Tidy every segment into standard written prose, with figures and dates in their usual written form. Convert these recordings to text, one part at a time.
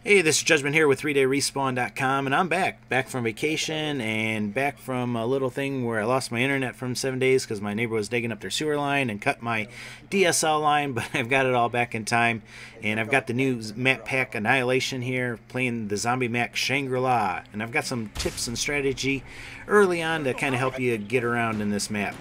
Hey, this is Judgment here with 3dayrespawn.com, and I'm back from vacation and back from a little thing where I lost my internet from 7 days because my neighbor was digging up their sewer line and cut my DSL line, but I've got it all back in time, and I've got the new map pack Annihilation here, playing the zombie map Shangri-La, and I've got some tips and strategy early on to kind of help you get around in this map.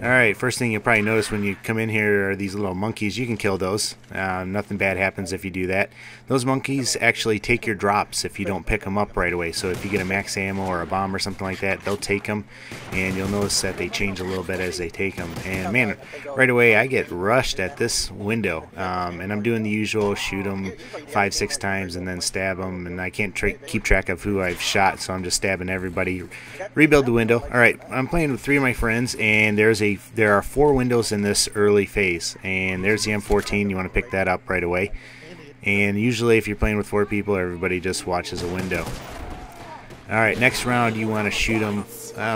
Alright, first thing you'll probably notice when you come in here are these little monkeys. You can kill those. Nothing bad happens if you do that. Those monkeys actually take your drops if you don't pick them up right away. So if you get a max ammo or a bomb or something like that, they'll take them. And you'll notice that they change a little bit as they take them. And man, right away I get rushed at this window. And I'm doing the usual, shoot them 5-6 times and then stab them. And I can't keep track of who I've shot, so I'm just stabbing everybody. Rebuild the window. Alright, I'm playing with 3 of my friends, and there are 4 windows in this early phase, and there's the M14. You want to pick that up right away. And usually if you're playing with 4 people, everybody just watches a window. Alright, next round you want to shoot them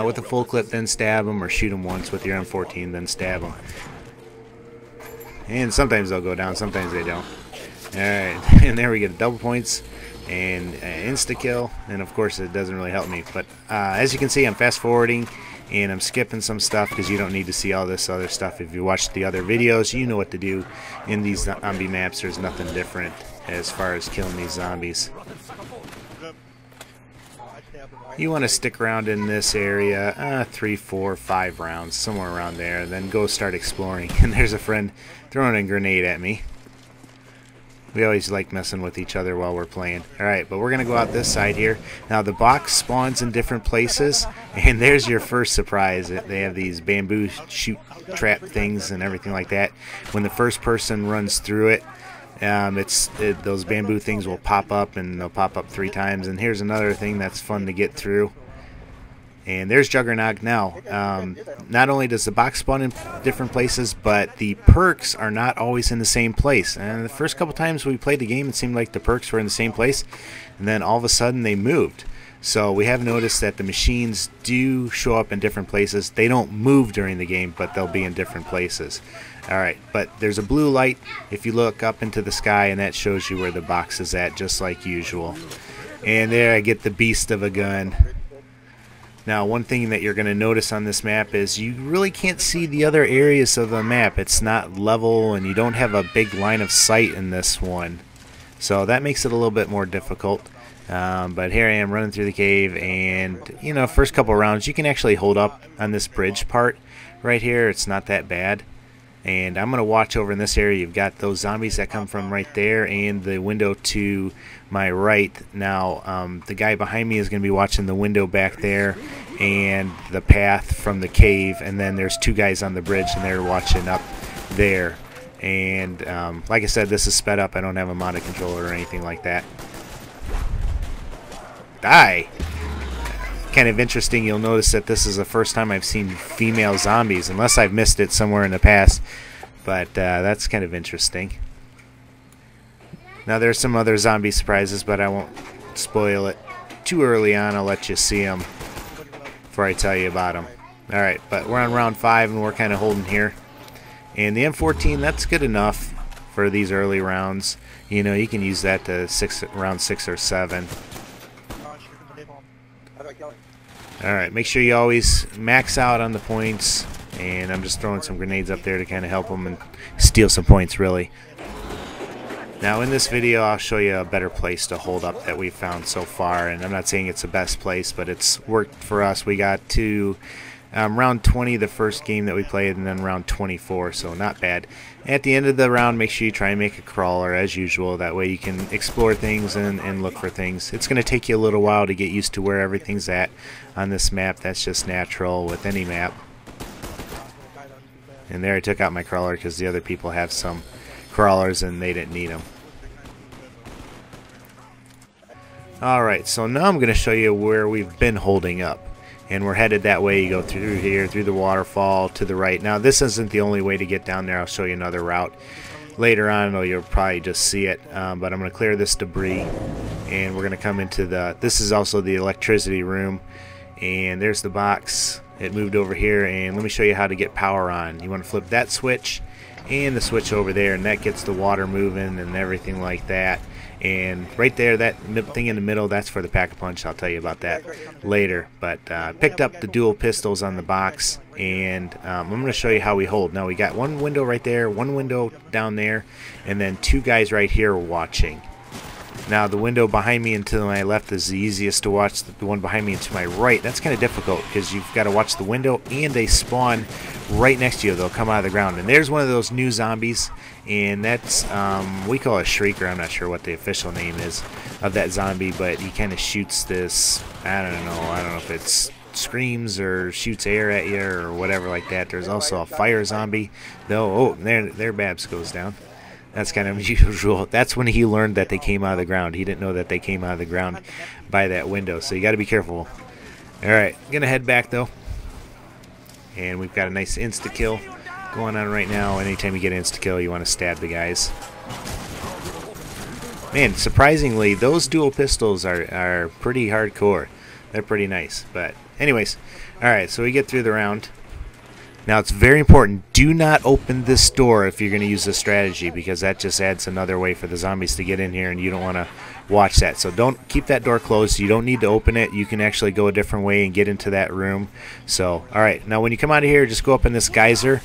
with a full clip, then stab them, or shoot them once with your M14, then stab them. And sometimes they'll go down, sometimes they don't. Alright, and there we get double points and insta-kill, and of course it doesn't really help me. But as you can see, I'm fast-forwarding, and I'm skipping some stuff because you don't need to see all this other stuff. If you watch the other videos, you know what to do in these zombie maps. There's nothing different as far as killing these zombies. You want to stick around in this area 3, 4, 5 rounds, somewhere around there, then go start exploring. And there's a friend throwing a grenade at me. We always like messing with each other while we're playing. Alright, but we're going to go out this side here. Now the box spawns in different places, and there's your first surprise. They have these bamboo shoot trap things and everything like that. When the first person runs through it, those bamboo things will pop up, and they'll pop up 3 times. And here's another thing that's fun to get through. And there's Juggernog now. Not only does the box spawn in different places, but the perks are not always in the same place. And the first couple times we played the game, it seemed like the perks were in the same place, and then all of a sudden they moved. So we have noticed that the machines do show up in different places. They don't move during the game, but they'll be in different places. Alright, but there's a blue light if you look up into the sky, and that shows you where the box is at, just like usual. And there I get the beast of a gun. Now, one thing that you're going to notice on this map is you really can't see the other areas of the map. It's not level, and you don't have a big line of sight in this one. So that makes it a little bit more difficult. But here I am running through the cave, and, you know, first couple rounds, you can actually hold up on this bridge part right here. It's not that bad. And I'm going to watch over in this area. You've got those zombies that come from right there, and the window to my right. Now, the guy behind me is going to be watching the window back there and the path from the cave. And then there's 2 guys on the bridge, and they're watching up there. And like I said, this is sped up. I don't have a modded controller or anything like that. Die! Kind of interesting, you'll notice that this is the first time I've seen female zombies, unless I've missed it somewhere in the past, but that's kind of interesting. Now there's some other zombie surprises, but I won't spoil it too early on. I'll let you see them before I tell you about them. Alright, but we're on round 5 and we're kind of holding here, and the M14, that's good enough for these early rounds. You know, you can use that to round 6 or 7. Alright, make sure you always max out on the points, and I'm just throwing some grenades up there to kind of help them and steal some points, really. Now in this video I'll show you a better place to hold up that we've found so far, and I'm not saying it's the best place, but it's worked for us. We got to round 20 the first game that we played, and then round 24, so not bad. At the end of the round, make sure you try and make a crawler as usual. That way you can explore things and look for things. It's going to take you a little while to get used to where everything's at on this map. That's just natural with any map. And there I took out my crawler because the other people have some crawlers and they didn't need them. Alright, so now I'm going to show you where we've been holding up. And we're headed that way. You go through here, through the waterfall, to the right. Now, this isn't the only way to get down there. I'll show you another route later on, or you'll probably just see it. But I'm going to clear this debris, and we're going to come into the... This is also the electricity room, and there's the box. it moved over here, and let me show you how to get power on. You want to flip that switch and the switch over there, and that gets the water moving and everything like that. And right there, that thing in the middle, that's for the pack-a-punch. I'll tell you about that later. But picked up the dual pistols on the box, and I'm going to show you how we hold. Now we got one window right there, one window down there, and then two guys right here watching. Now the window behind me and to my left is the easiest to watch. The one behind me and to my right, that's kind of difficult because you've got to watch the window, and they spawn right next to you. They'll come out of the ground. And there's one of those new zombies, and that's, we call it a shrieker. I'm not sure what the official name is of that zombie, but he kind of shoots this, I don't know if it's screams or shoots air at you or whatever like that. There's also a fire zombie, though. Oh, there Babs goes down. That's kind of unusual. That's when he learned that they came out of the ground. He didn't know that they came out of the ground by that window, so you got to be careful. Alright, gonna head back though. And we've got a nice insta-kill going on right now. Anytime you get insta-kill, you want to stab the guys. Man, surprisingly, those dual pistols are pretty hardcore. They're pretty nice. But anyways, alright, so we get through the round. Now it's very important, do not open this door if you're going to use this strategy, because that just adds another way for the zombies to get in here, and you don't want to watch that. So don't keep that door closed. You don't need to open it. You can actually go a different way and get into that room. So, alright, now when you come out of here, just go up in this geyser,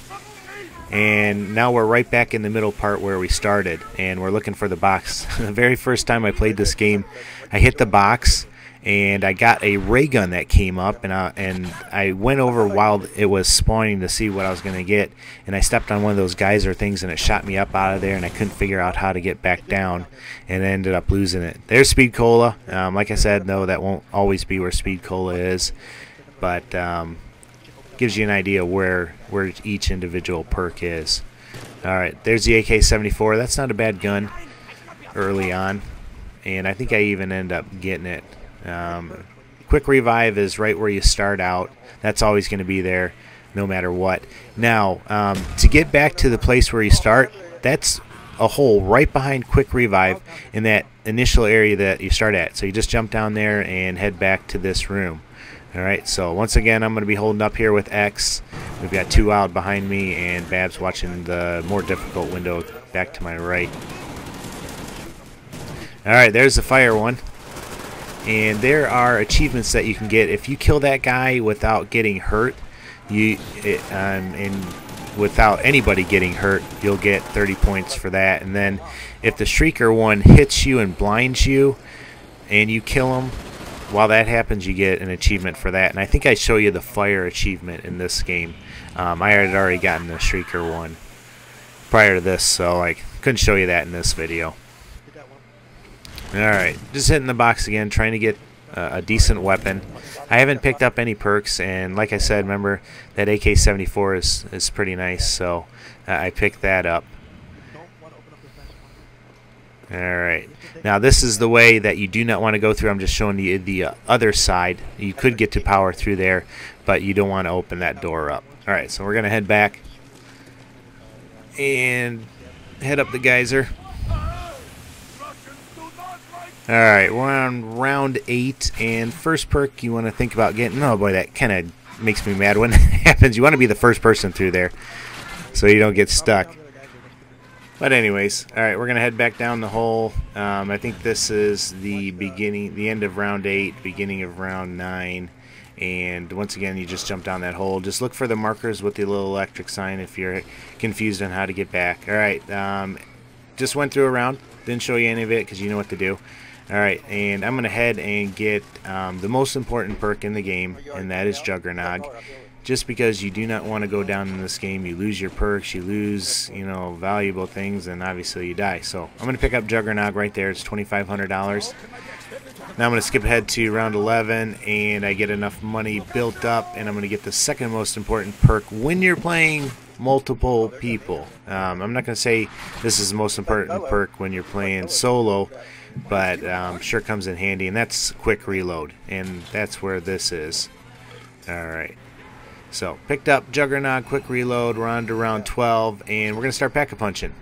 and now we're right back in the middle part where we started, and we're looking for the box. The very first time I played this game, I hit the box, and I got a ray gun that came up, and I went over while it was spawning to see what I was going to get, and I stepped on one of those geyser things, and it shot me up out of there, and I couldn't figure out how to get back down, and I ended up losing it. There's Speed Cola. Like I said, no, that won't always be where Speed Cola is, but gives you an idea where each individual perk is. Alright, there's the AK-74. That's not a bad gun early on, and I think I even end up getting it. Quick revive is right where you start out. That's always going to be there no matter what. Now, to get back to the place where you start, that's a hole right behind quick revive in that initial area that you start at. So you just jump down there and head back to this room. Alright, so once again, I'm going to be holding up here with X. We've got two out behind me, and Babs watching the more difficult window back to my right. Alright, there's the fire one. And there are achievements that you can get if you kill that guy without getting hurt. And without anybody getting hurt, you'll get 30 points for that. And then if the Shrieker one hits you and blinds you, and you kill him, while that happens, you get an achievement for that. And I think I show you the fire achievement in this game. I had already gotten the Shrieker one prior to this, so I couldn't show you that in this video. Alright, just hitting the box again, trying to get a decent weapon. I haven't picked up any perks, and like I said, remember that AK-74 is pretty nice, so I picked that up. Alright, now this is the way that you do not want to go through. I'm just showing you the other side. You could get to power through there, but you don't want to open that door up. Alright, so we're going to head back and head up the geyser. Alright, we're on round 8, and first perk you want to think about getting... Oh boy, that kind of makes me mad when that happens. You want to be the first person through there so you don't get stuck. But anyways, alright, we're going to head back down the hole. I think this is the end of round 8, beginning of round 9. And once again, you just jump down that hole. Just look for the markers with the little electric sign if you're confused on how to get back. Alright, just went through a round. Didn't show you any of it because you know what to do. Alright, and I'm going to head and get the most important perk in the game, and that is Juggernog. Just because you do not want to go down in this game, you lose your perks, you lose, you know, valuable things, and obviously you die. So I'm going to pick up Juggernog right there. It's $2,500. Now I'm going to skip ahead to round 11, and I get enough money built up, and I'm going to get the second most important perk when you're playing multiple people. I'm not going to say this is the most important perk when you're playing solo, but sure comes in handy, and that's quick reload, and that's where this is. Alright, so picked up Juggernog, quick reload. We're on to round 12, and we're going to start pack-a-punching.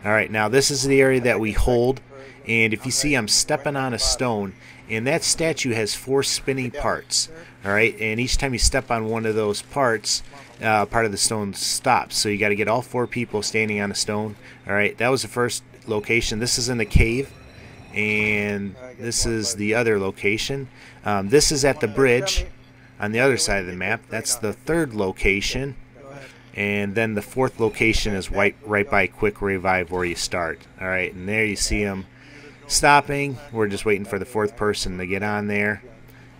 Alright, now this is the area that we hold, and if you see, I'm stepping on a stone, and that statue has 4 spinning parts. All right, and each time you step on one of those parts, part of the stone stops. So you got to get all 4 people standing on a stone. All right, that was the first location. This is in the cave, and this is the other location. This is at the bridge on the other side of the map. That's the 3rd location. And then the 4th location is right by Quick Revive where you start. All right, and there you see them stopping. We're just waiting for the 4th person to get on there.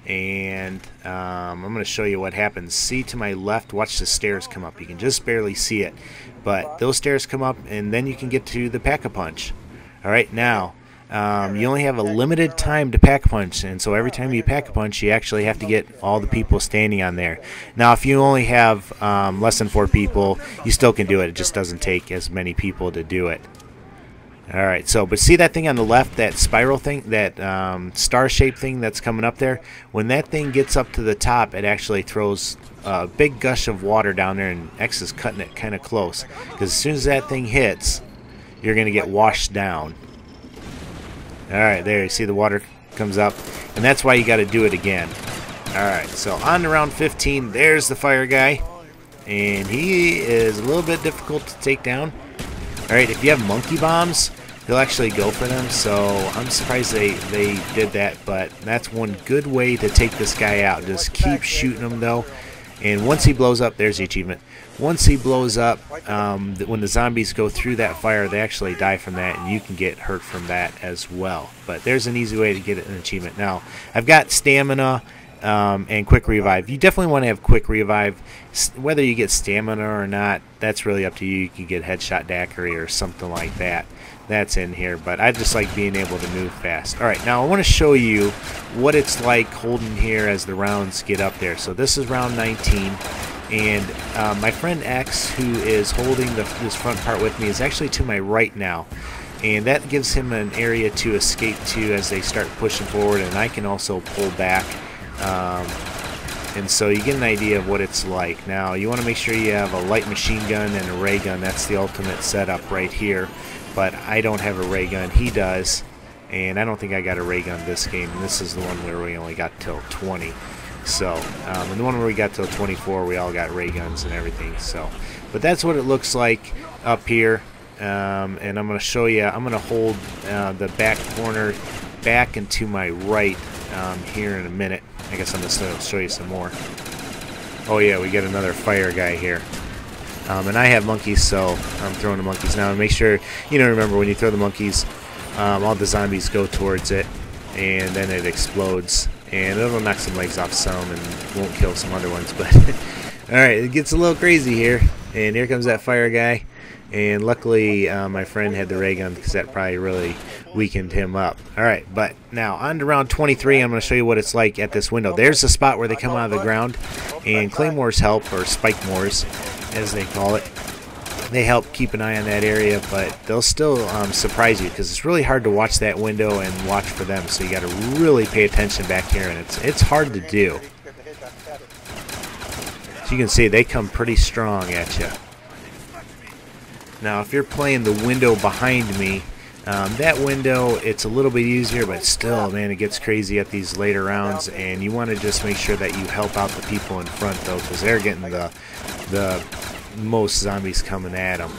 And I'm going to show you what happens. See to my left, watch the stairs come up. You can just barely see it. But those stairs come up, and then you can get to the Pack-a-Punch. All right, now, you only have a limited time to Pack-a-Punch, and so every time you Pack-a-Punch, you actually have to get all the people standing on there. Now, if you only have less than 4 people, you still can do it. It just doesn't take as many people to do it. All right, so, but see that thing on the left, that spiral thing, that star-shaped thing that's coming up there? When that thing gets up to the top, it actually throws a big gush of water down there, and X is cutting it kind of close. Because as soon as that thing hits, you're going to get washed down. All right, there, you see the water comes up, and that's why you got to do it again. All right, so on to round 15, there's the fire guy, and he is a little bit difficult to take down. All right, if you have monkey bombs, he'll actually go for them, so I'm surprised they did that, but that's one good way to take this guy out. Just keep shooting him, though, and once he blows up, there's the achievement. Once he blows up, when the zombies go through that fire, they actually die from that, and you can get hurt from that as well. But there's an easy way to get an achievement. Now, I've got stamina and quick revive. You definitely want to have quick revive. Whether you get stamina or not, that's really up to you. You can get headshot daiquiri or something like that. That's in here, but I just like being able to move fast. All right, now I want to show you what it's like holding here as the rounds get up there. So this is round 19, and my friend X, who is holding this front part with me, is actually to my right now. And that gives him an area to escape to as they start pushing forward, and I can also pull back. And so you get an idea of what it's like. Now, you want to make sure you have a light machine gun and a ray gun. That's the ultimate setup right here. But I don't have a ray gun. He does. And I don't think I got a ray gun this game. This is the one where we only got till 20. So, and the one where we got till 24, we all got ray guns and everything. So, but that's what it looks like up here. And I'm going to show you. I'm going to hold the back corner back and to my right here in a minute. I guess I'm going to show you some more. Oh yeah, we get another fire guy here. And I have monkeys, so I'm throwing the monkeys now. And make sure, remember when you throw the monkeys, all the zombies go towards it, and then it explodes. And it'll knock some legs off some and won't kill some other ones. But alright, it gets a little crazy here. And here comes that fire guy. And luckily, my friend had the ray gun because that probably really weakened him up. Alright, but now on to round 23. I'm going to show you what it's like at this window. There's the spot where they come out of the ground. And claymores help, or spike mores, as they call it. They help keep an eye on that area, but they'll still surprise you because it's really hard to watch that window and watch for them. So you got to really pay attention back here, and it's hard to do. So you can see they come pretty strong at you. Now, if you're playing the window behind me, that window, it's a little bit easier, but still, man, it gets crazy at these later rounds, and you want to just make sure that you help out the people in front, though, because they're getting the most zombies coming at them.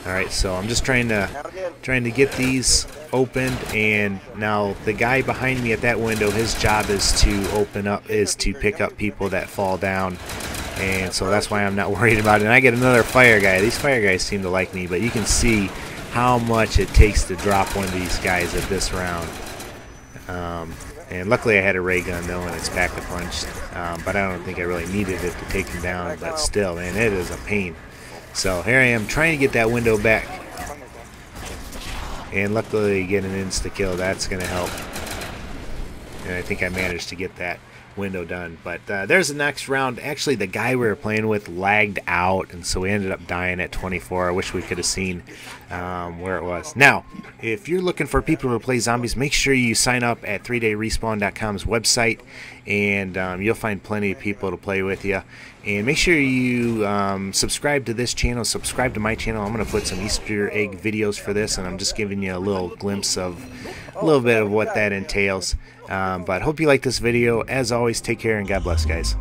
All right, so I'm just trying to get these opened, and now the guy behind me at that window, his job is to pick up people that fall down. And so that's why I'm not worried about it. And I get another fire guy. These fire guys seem to like me, but you can see how much it takes to drop one of these guys at this round. And luckily I had a ray gun, though, and it's Pack-a-Punch. But I don't think I really needed it to take him down. But still, man, it is a pain. So here I am trying to get that window back. And luckily get an insta-kill. That's going to help. And I think I managed to get that window done. But there's the next round. Actually, the guy we were playing with lagged out, and so we ended up dying at 24. I wish we could have seen where it was. Now, if you're looking for people to play zombies, make sure you sign up at 3dayrespawn.com's website, and you'll find plenty of people to play with you. And make sure you subscribe to this channel, subscribe to my channel. I'm going to put some Easter egg videos for this, and I'm just giving you a little glimpse of a little bit of what that entails. But hope you like this video. As always, take care and God bless, guys.